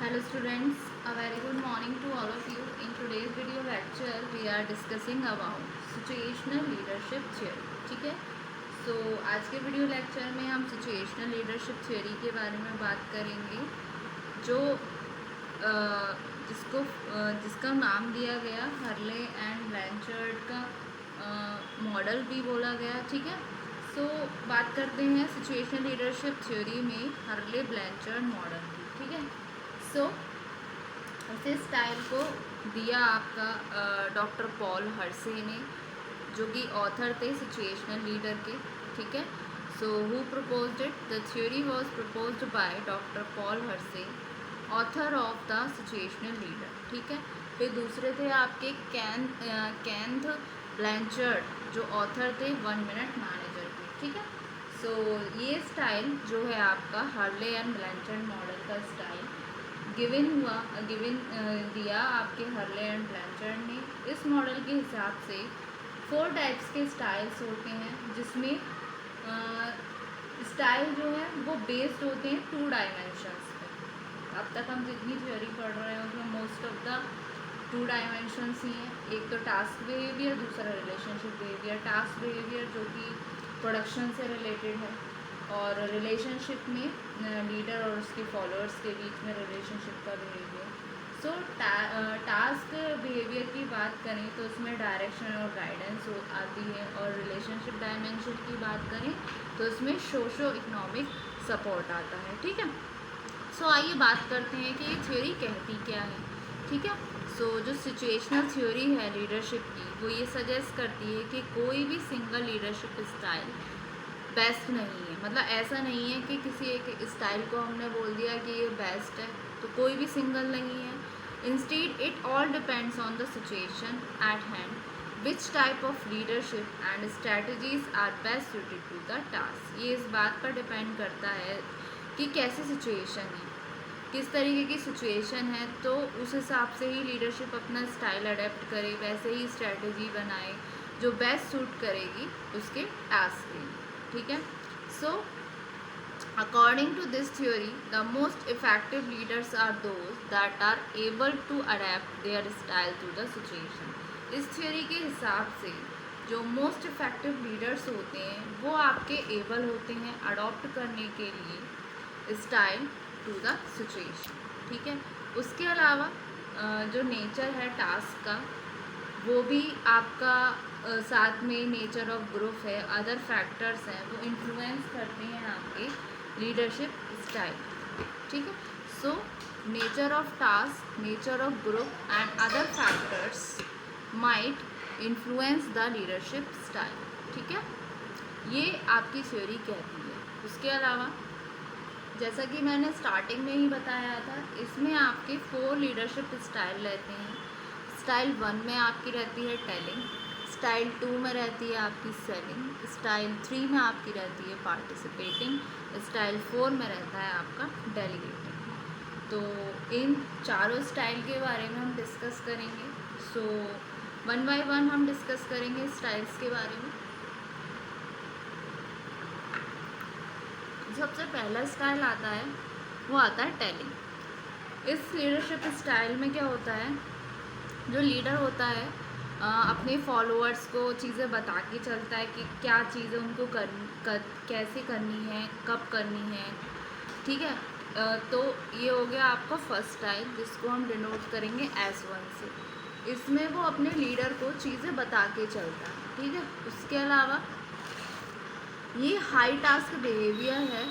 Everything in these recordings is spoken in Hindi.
Hello students, a very good morning to all of you. In today's video lecture, we are discussing about situational leadership theory. ठीक है, so आज के वीडियो लेक्चर में हम situational leadership theory के बारे में बात करेंगे, जो जिसका नाम दिया गया हर्ले एंड ब्लैंचर्ड का मॉडल भी बोला गया. ठीक है, सो बात करते हैं सिचुएशनल लीडरशिप थ्योरी में हर्ले ब्लैंचर्ड मॉडल की. ठीक है, सो इस स्टाइल को दिया आपका डॉक्टर पॉल हर्से ने, जो कि ऑथर थे सिचुएशनल लीडर के. ठीक है, so who proposed it? The theory was proposed by doctor Paul Hershey, author of the situational leader. ठीक है, फिर दूसरे थे आपके केंथ ब्लैंचर्ड, जो ऑथर थे 1 मिनट मैनेजर के. ठीक है, सो ये स्टाइल जो है आपका हर्ले एंड ब्लैंचर्ड मॉडल का स्टाइल दिया आपके हर्ले एंड ब्लैंचर्ड ने. इस मॉडल के हिसाब से 4 टाइप्स के स्टाइल्स होते हैं, जिसमें स्टाइल जो है वो बेस्ड होते हैं 2 डायमेंशंस पे. अब तक हम जितनी थ्योरी पढ़ रहे हैं उसमें मोस्ट ऑफ द 2 डायमेंशंस ही हैं. एक तो टास्क बिहेवियर, दूसरा रिलेशनशिप बिहेवियर. टास्क बिहेवियर जो कि प्रोडक्शन से रिलेटेड है, और रिलेशनशिप में लीडर और उसके फॉलोअर्स के बीच में रिलेशनशिप का बिहेवियर. सो टास्क बिहेवियर की बात करें तो उसमें डायरेक्शन और गाइडेंस आती है, और रिलेशनशिप डायमेंशन की बात करें तो उसमें सोशो इकोनॉमिक सपोर्ट आता है. ठीक है, सो आइए बात करते हैं कि ये थ्योरी कहती क्या है. ठीक है, सो जो सिचुएशनल थ्योरी है लीडरशिप की, वो ये सजेस्ट करती है कि कोई भी सिंगल लीडरशिप स्टाइल बेस्ट नहीं है. मतलब ऐसा नहीं है कि किसी एक स्टाइल को हमने बोल दिया कि ये बेस्ट है, तो कोई भी सिंगल नहीं है. Instead it all depends on the situation at hand, which type of leadership and strategies are best suited to the task. ये इस बात पर डिपेंड करता है कि कैसी सिचुएशन है, किस तरीके की सिचुएशन है, तो उस हिसाब से ही लीडरशिप अपना स्टाइल अडेप्ट करे, वैसे ही स्ट्रैटेजी बनाए जो बेस्ट सूट करेगी उसके टास्क के लिए. ठीक है, so according to this theory the most effective leaders are those that are able to adapt their style to the situation. इस थ्योरी के हिसाब से जो मोस्ट इफेक्टिव लीडर्स होते हैं वो आपके एबल होते हैं अडॉप्ट करने के लिए स्टाइल टू द सिचुएशन. ठीक है, उसके अलावा जो नेचर है टास्क का, वो भी आपका साथ में नेचर ऑफ ग्रुप है, अदर फैक्टर्स हैं, वो इन्फ्लुएंस करते हैं आपके लीडरशिप स्टाइल. ठीक है, so nature of task, nature of group and other factors might influence the leadership style. ठीक है, ये आपकी थ्योरी कहती है. उसके अलावा जैसा कि मैंने स्टार्टिंग में ही बताया था, इसमें आपके 4 लीडरशिप स्टाइल रहते हैं. स्टाइल 1 में आपकी रहती है टेलिंग, स्टाइल 2 में रहती है आपकी सेलिंग, स्टाइल 3 में आपकी रहती है पार्टिसिपेटिंग, स्टाइल 4 में रहता है आपका डेलीगेटिंग. तो इन चारों स्टाइल के बारे में हम डिस्कस करेंगे. सो 1 बाय 1 हम डिस्कस करेंगे स्टाइल्स के बारे में. सबसे पहला स्टाइल आता है, वो आता है टेलिंग. इस लीडरशिप स्टाइल में क्या होता है, जो लीडर होता है अपने फॉलोअर्स को चीज़ें बता के चलता है कि क्या चीज़ें उनको कैसे करनी है, कब करनी है. ठीक है, तो ये हो गया आपका फर्स्ट स्टाइल, जिसको हम डिनोट करेंगे S1 से. इसमें वो अपने लीडर को चीज़ें बता के चलता है. ठीक है, उसके अलावा ये हाई टास्क बिहेवियर है,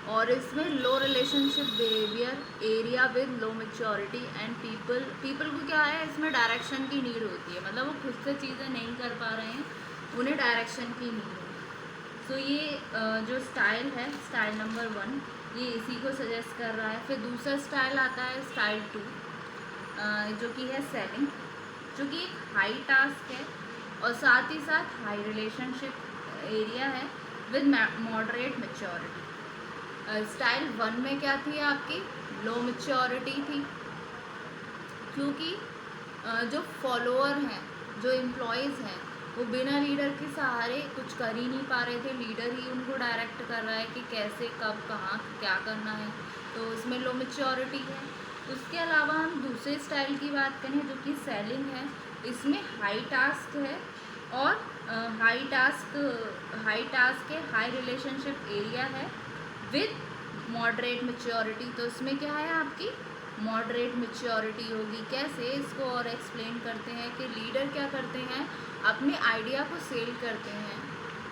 और इसमें low relationship behaviour, area with low maturity and people को क्या है, इसमें डायरेक्शन की नीड होती है. मतलब वो खुद से चीज़ें नहीं कर पा रहे हैं, उन्हें डायरेक्शन की नीड है. सो ये जो स्टाइल है, स्टाइल नंबर 1, ये इसी को सजेस्ट कर रहा है. फिर दूसरा स्टाइल आता है स्टाइल 2, जो कि है सेलिंग, जो कि एक हाई टास्क है और साथ ही साथ हाई रिलेशनशिप एरिया है विद मॉडरेट मेच्योरिटी. स्टाइल 1 में क्या थी आपकी, लो मेच्योरिटी थी, क्योंकि जो फॉलोअर हैं, जो एम्प्लॉयज़ हैं, वो बिना लीडर के सहारे कुछ कर ही नहीं पा रहे थे. लीडर ही उनको डायरेक्ट कर रहा है कि कैसे, कब, कहाँ, क्या करना है. तो इसमें लो मेच्योरिटी है. उसके अलावा हम दूसरे स्टाइल की बात करें जो कि सेलिंग है, इसमें हाई टास्क है और हाई टास्क है, हाई रिलेशनशिप एरिया है विद मॉडरेट मेच्योरिटी। तो इसमें क्या है आपकी मॉडरेट मेच्योरिटी होगी। कैसे, इसको और एक्सप्लेन करते हैं कि लीडर क्या करते हैं, अपने आइडिया को सेल करते हैं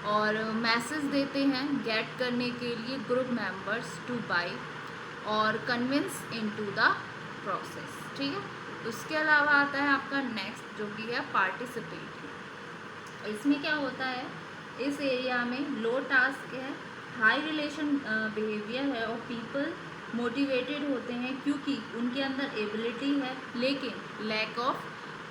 और मैसेज देते हैं गेट करने के लिए ग्रुप मेंबर्स टू बाई और कन्विंस इनटू द प्रोसेस। ठीक है। उसके अलावा आता है आपका नेक्स्ट जो कि है पार्टिसिपेट। इसमें क्या होता है, इस एरिया में लो टास्क है, हाई रिलेशन बिहेवियर है और पीपल मोटिवेटेड होते हैं क्योंकि उनके अंदर एबिलिटी है लेकिन लैक ऑफ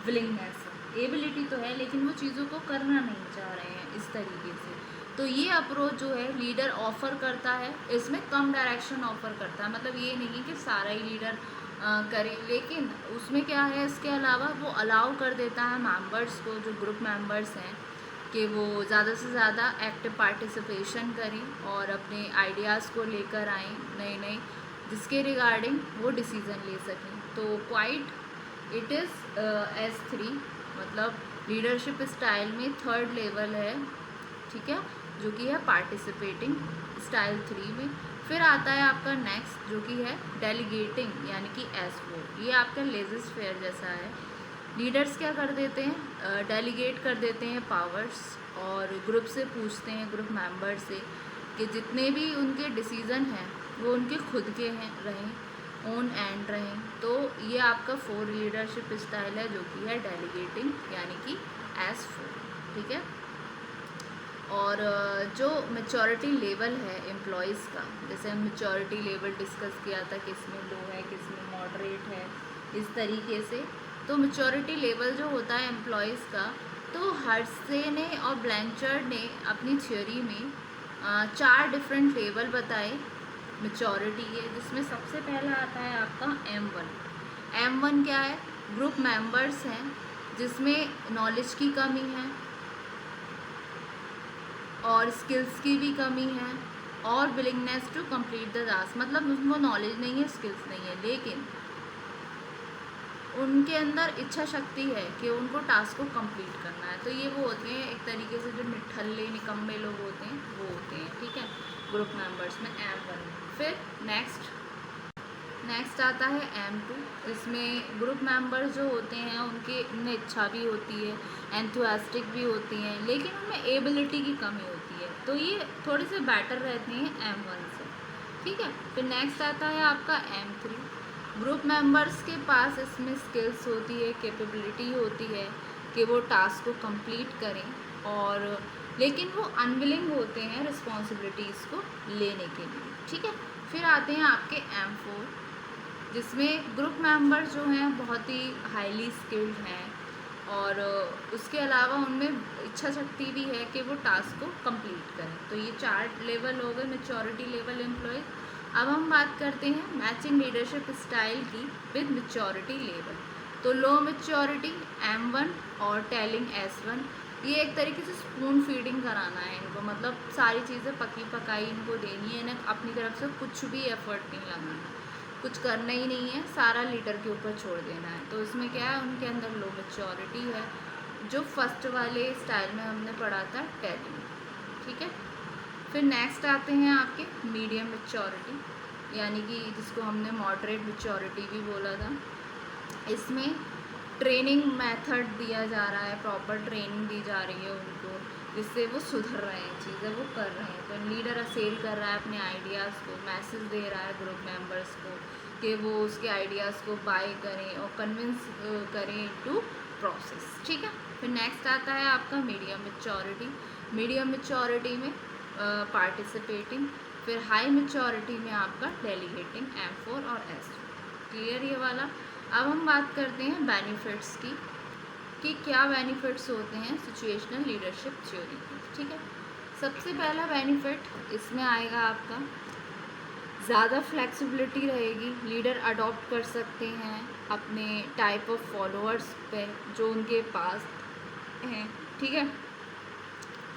विलिंगनेस है। एबिलिटी तो है लेकिन वो चीज़ों को करना नहीं चाह रहे हैं इस तरीके से। तो ये अप्रोच जो है लीडर ऑफ़र करता है, इसमें कम डायरेक्शन ऑफ़र करता है। मतलब ये नहीं कि सारा ही लीडर करे, लेकिन उसमें क्या है, इसके अलावा वो अलाउ कर देता है मेंबर्स को, जो ग्रुप मेंबर्स हैं, कि वो ज़्यादा से ज़्यादा एक्टिव पार्टिसिपेशन करें और अपने आइडियाज़ को लेकर आएँ नए नए, जिसके रिगार्डिंग वो डिसीज़न ले सकें। तो क्वाइट इट इज़ S3, मतलब लीडरशिप स्टाइल में थर्ड लेवल है। ठीक है, जो कि है पार्टिसिपेटिंग स्टाइल 3 में। फिर आता है आपका नेक्स्ट जो कि है डेलीगेटिंग यानी कि S4। ये आपका लेजिस्ट फेयर जैसा है। लीडर्स क्या कर देते हैं, डेलीगेट कर देते हैं पावर्स और ग्रुप से पूछते हैं, ग्रुप मेंबर से, कि जितने भी उनके डिसीज़न हैं वो उनके खुद के हैं रहें, ओन एंड रहें। तो ये आपका 4 लीडरशिप स्टाइल है जो कि है डेलीगेटिंग यानी कि S4। ठीक है। और जो मैच्योरिटी लेवल है एम्प्लॉयज़ का, जैसे हम मैच्योरिटी लेवल डिस्कस किया था, किस में लो है किस में मॉडरेट है, इस तरीके से। तो मैच्योरिटी लेवल जो होता है एम्प्लॉयज़ का, तो हर्से ने और ब्लैंचर्ड ने अपनी थ्योरी में 4 डिफरेंट लेवल बताए मैच्योरिटी के, जिसमें सबसे पहला आता है आपका M1। M1 क्या है, ग्रुप मेंबर्स हैं जिसमें नॉलेज की कमी है और स्किल्स की भी कमी है और willingness to complete the task, मतलब उनको नॉलेज नहीं है, स्किल्स नहीं है, लेकिन उनके अंदर इच्छा शक्ति है कि उनको टास्क को कंप्लीट करना है। तो ये वो होते हैं एक तरीके से जो निठल्ले निकम्मे लोग होते हैं, वो होते हैं। ठीक है, ग्रुप मेंबर्स में M1। फिर नेक्स्ट आता है M2। इसमें ग्रुप मेंबर्स जो होते हैं उनमें इच्छा भी होती है, एंथुसियास्टिक भी होती हैं, लेकिन उनमें एबिलिटी की कमी होती है। तो ये थोड़े से बेटर रहते हैं M1 से। ठीक है। फिर नेक्स्ट आता है आपका M3। ग्रुप मेंबर्स के पास इसमें स्किल्स होती है, कैपेबिलिटी होती है कि वो टास्क को कंप्लीट करें, और लेकिन वो अनविलिंग होते हैं रिस्पॉन्सिबिलिटीज़ को लेने के लिए। ठीक है। फिर आते हैं आपके M4, जिसमें ग्रुप मेंबर्स जो हैं बहुत ही हाईली स्किल्ड हैं और उसके अलावा उनमें इच्छा शक्ति भी है कि वो टास्क को कंप्लीट करें। तो ये 4 लेवल हो गए मैच्योरिटी लेवल एम्प्लॉयज़। अब हम बात करते हैं मैचिंग लीडरशिप स्टाइल की विद मैच्योरिटी लेवल। तो लो मैच्योरिटी M1 और टेलिंग S1, ये एक तरीके से स्पून फीडिंग कराना है इनको, मतलब सारी चीज़ें पकी पकाई इनको देनी है, इन्हें अपनी तरफ से कुछ भी एफर्ट नहीं लगाना, कुछ करना ही नहीं है, सारा लीडर के ऊपर छोड़ देना है। तो इसमें क्या है, उनके अंदर लो मैच्योरिटी है, जो फर्स्ट वाले स्टाइल में हमने पढ़ा था टेलिंग। ठीक है। फिर नेक्स्ट आते हैं आपके मीडियम मैच्योरिटी, यानी कि जिसको हमने मॉडरेट मैच्योरिटी भी बोला था। इसमें ट्रेनिंग मेथड दिया जा रहा है, प्रॉपर ट्रेनिंग दी जा रही है उनको, जिससे वो सुधर रहे हैं, चीज़ें वो कर रहे हैं। तो लीडर असेल कर रहा है अपने आइडियाज़ को, मैसेज दे रहा है ग्रुप मेंबर्स को कि वो उसके आइडियाज़ को बाय करें और कन्विंस करें टू प्रोसेस। ठीक है। फिर नेक्स्ट आता है आपका मीडियम मैच्योरिटी। मीडियम मैच्योरिटी में पार्टिसिपेटिंग। फिर हाई मैच्योरिटी में आपका डेलीगेटिंग M4 और S4। क्लियर ये वाला। अब हम बात करते हैं बेनिफिट्स की, कि क्या बेनिफिट्स होते हैं सिचुएशनल लीडरशिप थ्योरी की। ठीक है। सबसे पहला बेनिफिट इसमें आएगा आपका ज़्यादा फ्लेक्सिबिलिटी रहेगी, लीडर अडॉप्ट कर सकते हैं अपने टाइप ऑफ फॉलोअर्स पे जो उनके पास हैं। ठीक है।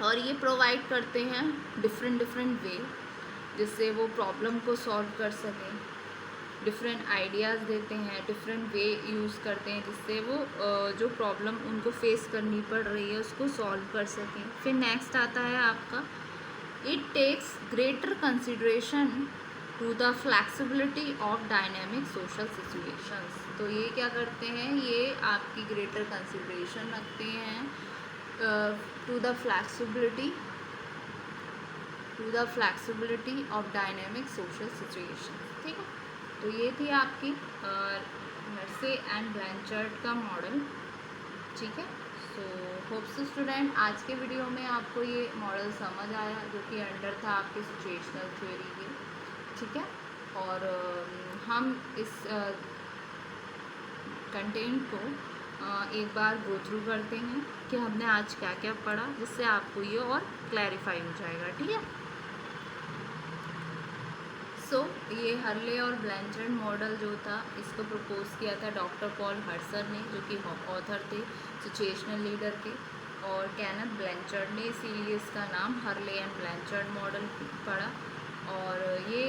और ये प्रोवाइड करते हैं डिफरेंट वे, जिससे वो प्रॉब्लम को सॉल्व कर सकें। डिफरेंट आइडियाज़ देते हैं, डिफरेंट वे यूज़ करते हैं जिससे वो जो प्रॉब्लम उनको फेस करनी पड़ रही है उसको सॉल्व कर सकें। फिर नेक्स्ट आता है आपका it takes greater consideration to the flexibility of dynamic social situations. तो ये क्या करते हैं, ये आपकी ग्रेटर कंसिडरेशन रखते हैं to the flexibility of dynamic social situation. ठीक है, तो ये थी आपकी नर्से एंड ब्लैंचर्ड का मॉडल। ठीक है, सो होप्स स्टूडेंट आज के वीडियो में आपको ये मॉडल समझ आया जो कि अंडर था आपके सिचुएशनल थ्योरी के। ठीक है, और हम इस कंटेंट को एक बार गो थ्रू करते हैं कि हमने आज क्या क्या पढ़ा, जिससे आपको ये और क्लैरिफाई हो जाएगा। ठीक है, सो ये हर्ले और ब्लैंचर्ड मॉडल जो था इसको प्रपोज किया था डॉक्टर पॉल हर्सर ने, जो कि ऑथर थे सिचुएशनल लीडर के, और कैनेथ ब्लैंचर्ड ने, इसीलिए इसका नाम हर्ले एंड ब्लैंचर्ड मॉडल पड़ा। और ये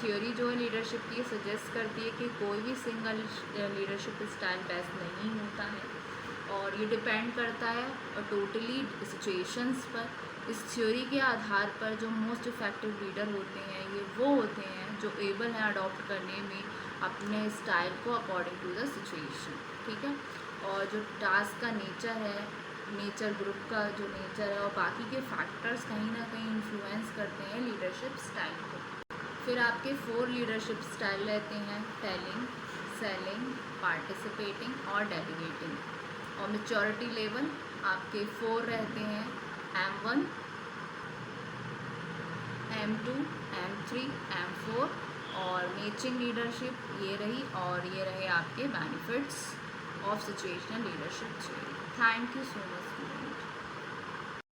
थ्योरी जो है लीडरशिप की सजेस्ट करती है कि कोई भी सिंगल लीडरशिप स्टाइल बेस्ट नहीं होता है, और ये डिपेंड करता है टोटली सिचुएशंस पर। इस थ्योरी के आधार पर जो मोस्ट इफ़ेक्टिव लीडर होते हैं ये वो होते हैं जो एबल हैं अडॉप्ट करने में अपने स्टाइल को अकॉर्डिंग टू द सिचुएशन। ठीक है, और जो टास्क का नेचर है, नेचर ग्रुप का जो नेचर है और बाकी के फैक्टर्स कहीं ना कहीं इन्फ्लुएंस करते हैं लीडरशिप स्टाइल को। फिर आपके 4 लीडरशिप स्टाइल रहते हैं, टेलिंग, सेलिंग, पार्टिसिपेटिंग और डेलीगेटिंग। और मैच्योरिटी लेवल आपके 4 रहते हैं, M1, M2, M3, M4। और मैचिंग लीडरशिप ये रही, और ये रहे आपके benefits of situational leadership theory. Thank you so much.